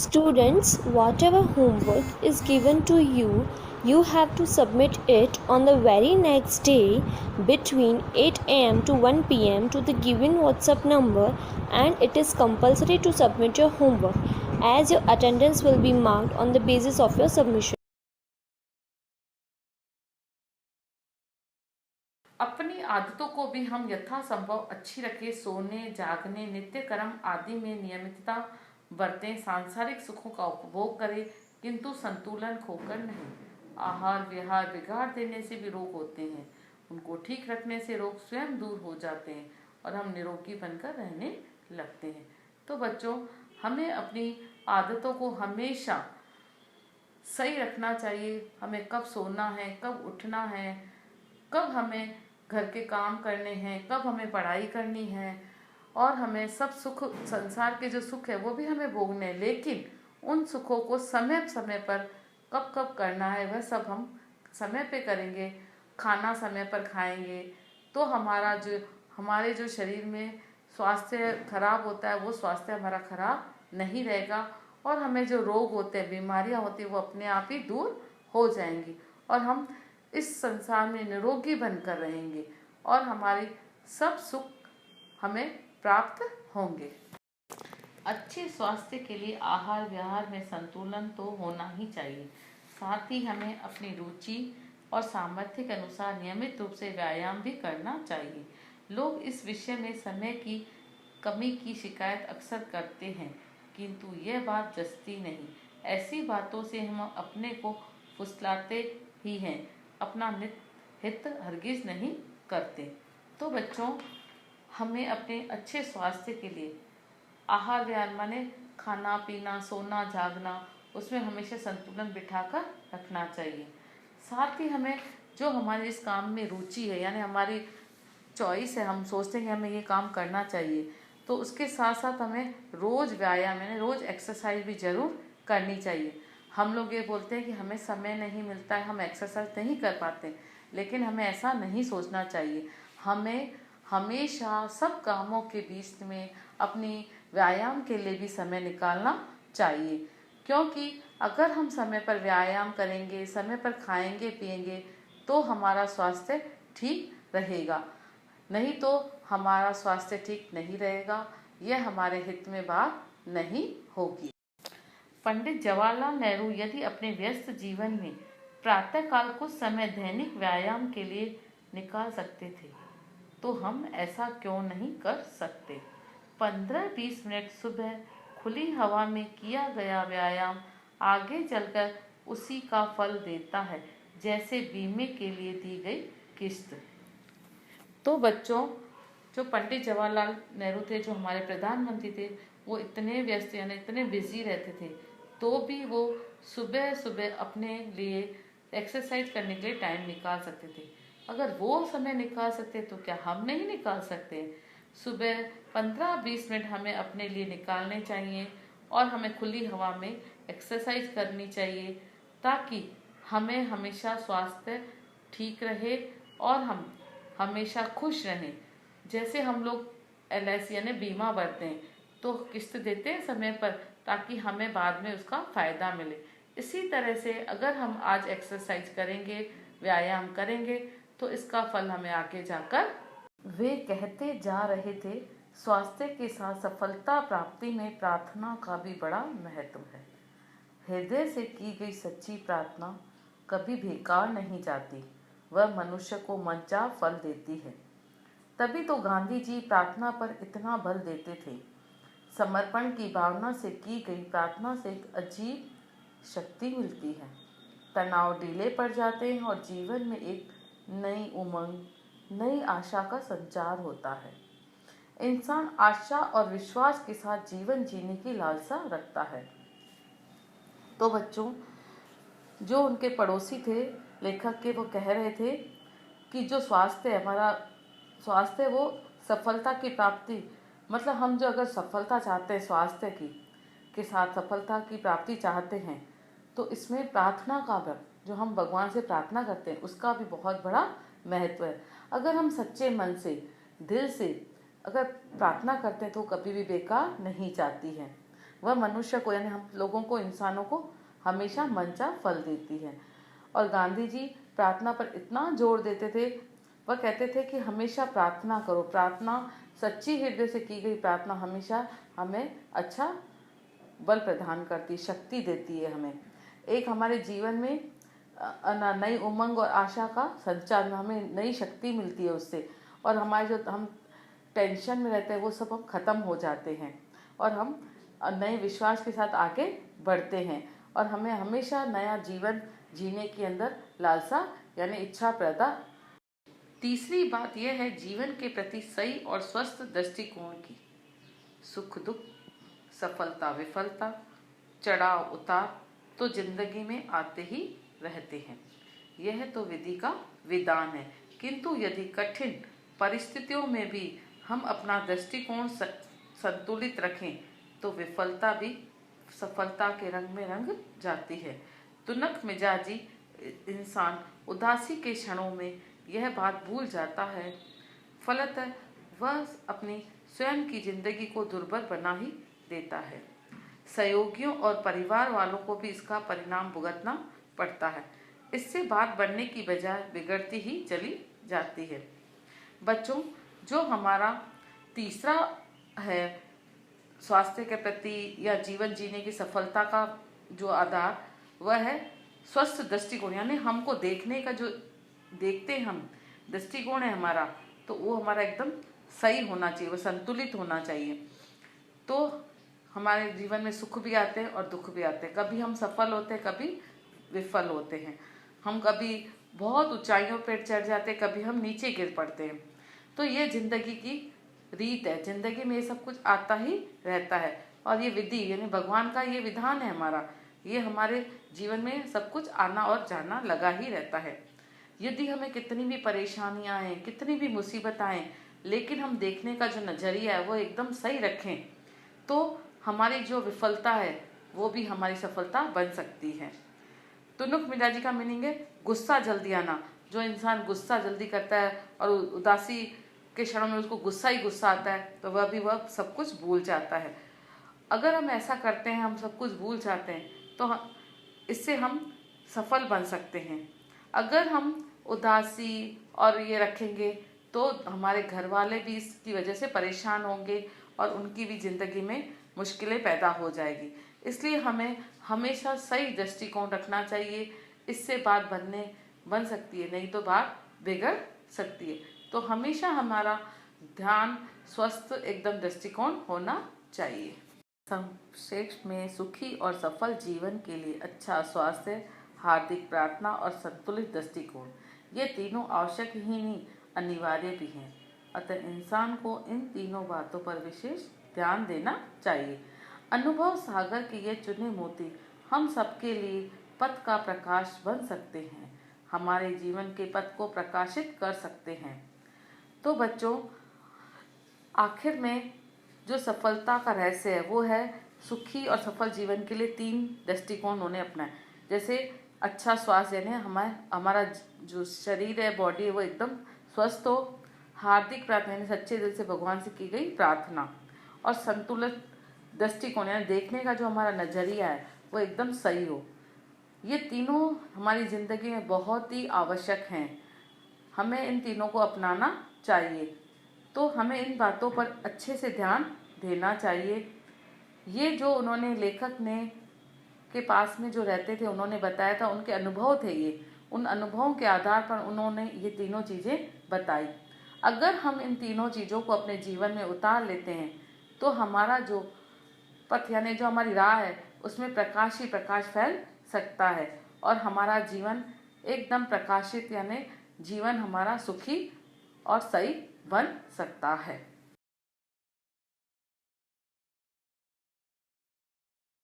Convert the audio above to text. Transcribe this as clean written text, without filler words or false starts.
Students, whatever homework is given to you, you have to submit it on the very next day between 8 am to 1 pm to the given WhatsApp number, and it is compulsory to submit your homework as your attendance will be marked on the basis of your submission. अपनी आदतों को भी हम यथासंभव अच्छी रखें। सोने, जागने, नित्य कर्म आदि में नियमितता बरतें। सांसारिक सुखों का उपभोग करें, किंतु संतुलन खोकर नहीं। आहार विहार बिगाड़ देने से भी रोग होते हैं, उनको ठीक रखने से रोग स्वयं दूर हो जाते हैं और हम निरोगी बनकर रहने लगते हैं। तो बच्चों, हमें अपनी आदतों को हमेशा सही रखना चाहिए। हमें कब सोना है, कब उठना है, कब हमें घर के काम करने हैं, कब हमें पढ़ाई करनी है, और हमें सब सुख, संसार के जो सुख है वो भी हमें भोगने हैं, लेकिन उन सुखों को समय समय पर कब कब करना है वह सब हम समय पे करेंगे। खाना समय पर खाएंगे तो हमारे जो शरीर में स्वास्थ्य खराब होता है वो स्वास्थ्य हमारा खराब नहीं रहेगा, और हमें जो रोग होते हैं, बीमारियां होती हैं, वो अपने आप ही दूर हो जाएंगी और हम इस संसार में निरोगी बनकर रहेंगे और हमारी सब सुख हमें प्राप्त होंगे। अच्छे स्वास्थ्य के लिए आहार विहार में संतुलन तो होना ही चाहिए। साथ ही हमें अपनी रुचि और सामर्थ्य के अनुसार नियमित रूप से व्यायाम भी करना चाहिए। लोग इस विषय में समय की कमी की शिकायत अक्सर करते हैं, किंतु यह बात जचती नहीं। ऐसी बातों से हम अपने को फुसलाते ही हैं, अपना हित हरगिज नहीं करते। तो बच्चों, हमें अपने अच्छे स्वास्थ्य के लिए आहार विहार माने खाना पीना, सोना जागना, उसमें हमेशा संतुलन बिठाकर रखना चाहिए। साथ ही हमें जो हमारे इस काम में रुचि है, यानी हमारी चॉइस है, हम सोचते हैं कि हमें ये काम करना चाहिए, तो उसके साथ साथ हमें रोज़ व्यायाम यानी रोज़ एक्सरसाइज भी ज़रूर करनी चाहिए। हम लोग ये बोलते हैं कि हमें समय नहीं मिलता है, हम एक्सरसाइज नहीं कर पाते, लेकिन हमें ऐसा नहीं सोचना चाहिए। हमें हमेशा सब कामों के बीच में अपनी व्यायाम के लिए भी समय निकालना चाहिए, क्योंकि अगर हम समय पर व्यायाम करेंगे, समय पर खाएंगे पिएंगे, तो हमारा स्वास्थ्य ठीक रहेगा। नहीं तो हमारा स्वास्थ्य ठीक नहीं रहेगा, यह हमारे हित में बात नहीं होगी। पंडित जवाहरलाल नेहरू यदि अपने व्यस्त जीवन में प्रातःकाल कुछ समय दैनिक व्यायाम के लिए निकाल सकते थे, तो हम ऐसा क्यों नहीं कर सकते। 15-20 मिनट सुबह खुली हवा में किया गया व्यायाम आगे चलकर उसी का फल देता है, जैसे बीमे के लिए दी गई किस्त। तो बच्चों, जो पंडित जवाहरलाल नेहरू थे, जो हमारे प्रधानमंत्री थे, वो इतने व्यस्त यानी इतने बिजी रहते थे, तो भी वो सुबह सुबह अपने लिए एक्सरसाइज करने के लिए टाइम निकाल सकते थे। अगर वो समय निकाल सकते तो क्या हम नहीं निकाल सकते। सुबह 15-20 मिनट हमें अपने लिए निकालने चाहिए और हमें खुली हवा में एक्सरसाइज करनी चाहिए, ताकि हमें हमेशा स्वास्थ्य ठीक रहे और हम हमेशा खुश रहें। जैसे हम लोग LIC यानी बीमा भरते हैं, तो किस्त देते हैं समय पर, ताकि हमें बाद में उसका फ़ायदा मिले। इसी तरह से अगर हम आज एक्सरसाइज करेंगे, व्यायाम करेंगे, तो इसका फल हमें आगे जाकर। वे कहते जा रहे थे, स्वास्थ्य के साथ सफलता प्राप्ति में प्रार्थना का भी बड़ा महत्व है। हृदय से की गई सच्ची प्रार्थना कभी बेकार नहीं जाती, वह मनुष्य को मनचाहा फल देती है। तभी तो गांधी जी प्रार्थना पर इतना बल देते थे। समर्पण की भावना से की गई प्रार्थना से एक अजीब शक्ति मिलती है। तनाव ढीले पड़ जाते हैं और जीवन में एक नई उमंग, नई आशा का संचार होता है। इंसान आशा और विश्वास के साथ जीवन जीने की लालसा रखता है। तो बच्चों, जो उनके पड़ोसी थे लेखक के, वो कह रहे थे कि जो स्वास्थ्य है, हमारा स्वास्थ्य, वो सफलता की प्राप्ति, मतलब हम जो अगर सफलता चाहते हैं, स्वास्थ्य की के साथ सफलता की प्राप्ति चाहते हैं, तो इसमें प्रार्थना का भी, जो हम भगवान से प्रार्थना करते हैं, उसका भी बहुत बड़ा महत्व है। अगर हम सच्चे मन से, दिल से अगर प्रार्थना करते हैं, तो कभी भी बेकार नहीं जाती है। वह मनुष्य को यानी हम लोगों को, इंसानों को हमेशा मनचा फल देती है। और गांधी जी प्रार्थना पर इतना जोर देते थे, वह कहते थे कि हमेशा प्रार्थना करो, प्रार्थना सच्ची हृदय से की गई प्रार्थना हमेशा हमें अच्छा बल प्रदान करती, शक्ति देती है हमें। एक हमारे जीवन में नई उमंग और आशा का संचार, हमें नई शक्ति मिलती है उससे, और हमारे जो हम टेंशन में रहते हैं वो सब हम खत्म हो जाते हैं और हम नए विश्वास के साथ आगे बढ़ते हैं और हमें हमेशा नया जीवन जीने के अंदर लालसा यानी इच्छा पैदा। तीसरी बात यह है जीवन के प्रति सही और स्वस्थ दृष्टिकोण की। सुख दुख, सफलता विफलता, चढ़ाव उतार तो जिंदगी में आते ही रहते हैं। यह तो विधि का विधान है, किंतु यदि कठिन परिस्थितियों में भी हम अपना दृष्टिकोण संतुलित रखें तो विफलता भी सफलता के रंग में रंग जाती है। तुनक मिजाजी इंसान उदासी के क्षणों में यह बात भूल जाता है, फलतः वह अपनी स्वयं की जिंदगी को दुर्भर बना ही देता है। सहयोगियों और परिवार वालों को भी इसका परिणाम भुगतना पड़ता है। इससे बात बढ़ने की बजाय बिगड़ती ही चली जाती है। बच्चों, जो हमारा तीसरा है स्वास्थ्य के प्रति या जीवन जीने की सफलता का जो आधार, वह है स्वस्थ दृष्टिकोण, यानी हमको देखने का जो देखते हैं हम दृष्टिकोण है हमारा, तो वो हमारा एकदम सही होना चाहिए, वो संतुलित होना चाहिए। तो हमारे जीवन में सुख भी आते हैं और दुख भी आते हैं, कभी हम सफल होते हैं, कभी विफल होते हैं, हम कभी बहुत ऊंचाइयों पर चढ़ जाते हैं, कभी हम नीचे गिर पड़ते हैं। तो ये जिंदगी की रीत है, जिंदगी में ये सब कुछ आता ही रहता है और ये विधि यानी भगवान का ये विधान है हमारा, ये हमारे जीवन में सब कुछ आना और जाना लगा ही रहता है। यदि हमें कितनी भी परेशानियां आए, कितनी भी मुसीबत आए, लेकिन हम देखने का जो नजरिया है वो एकदम सही रखें तो हमारी जो विफलता है वो भी हमारी सफलता बन सकती है। तुनुक मिजाजी का मीनिंग है गुस्सा जल्दी आना। जो इंसान गुस्सा जल्दी करता है और उदासी के क्षणों में उसको गुस्सा ही गुस्सा आता है तो वह सब कुछ भूल जाता है। अगर हम ऐसा करते हैं, हम सब कुछ भूल जाते हैं, तो इससे हम सफल बन सकते हैं। अगर हम उदासी और ये रखेंगे तो हमारे घर वाले भी इसकी वजह से परेशान होंगे और उनकी भी जिंदगी में मुश्किलें पैदा हो जाएगी। इसलिए हमें हमेशा सही दृष्टिकोण रखना चाहिए, इससे बात बन सकती है, नहीं तो बात बिगड़ सकती है। तो हमेशा हमारा ध्यान स्वस्थ एकदम दृष्टिकोण होना चाहिए। संक्षेप में सुखी और सफल जीवन के लिए अच्छा स्वास्थ्य, हार्दिक प्रार्थना और संतुलित दृष्टिकोण, ये तीनों आवश्यक ही नहीं अनिवार्य भी हैं। अतः इंसान को इन तीनों बातों पर विशेष ध्यान देना चाहिए। अनुभव सागर के ये चुने मोती हम सबके लिए पथ का प्रकाश बन सकते हैं, हमारे जीवन के पथ को प्रकाशित कर सकते हैं। तो बच्चों, आखिर में जो सफलता का रहस्य है वो है सुखी और सफल जीवन के लिए 3 दृष्टिकोण उन्होंने अपनाए। जैसे अच्छा स्वास्थ्य यानी हमारा जो शरीर है, बॉडी है, वो एकदम स्वस्थ हो, हार्दिक प्रार्थना यानी सच्चे दिल से भगवान से की गई प्रार्थना, और संतुलित दृष्टिकोण यानी देखने का जो हमारा नजरिया है वो एकदम सही हो। ये तीनों हमारी जिंदगी में बहुत ही आवश्यक हैं, हमें इन तीनों को अपनाना चाहिए। तो हमें इन बातों पर अच्छे से ध्यान देना चाहिए। ये जो उन्होंने लेखक ने के पास में जो रहते थे उन्होंने बताया था, उनके अनुभव थे ये, उन अनुभवों के आधार पर उन्होंने ये तीनों चीज़ें बताई। अगर हम इन तीनों चीज़ों को अपने जीवन में उतार लेते हैं तो हमारा जो पथ यानी जो हमारी राह है उसमें प्रकाश ही प्रकाश फैल सकता है और हमारा जीवन एकदम प्रकाशित यानी जीवन हमारा सुखी और सही बन सकता है।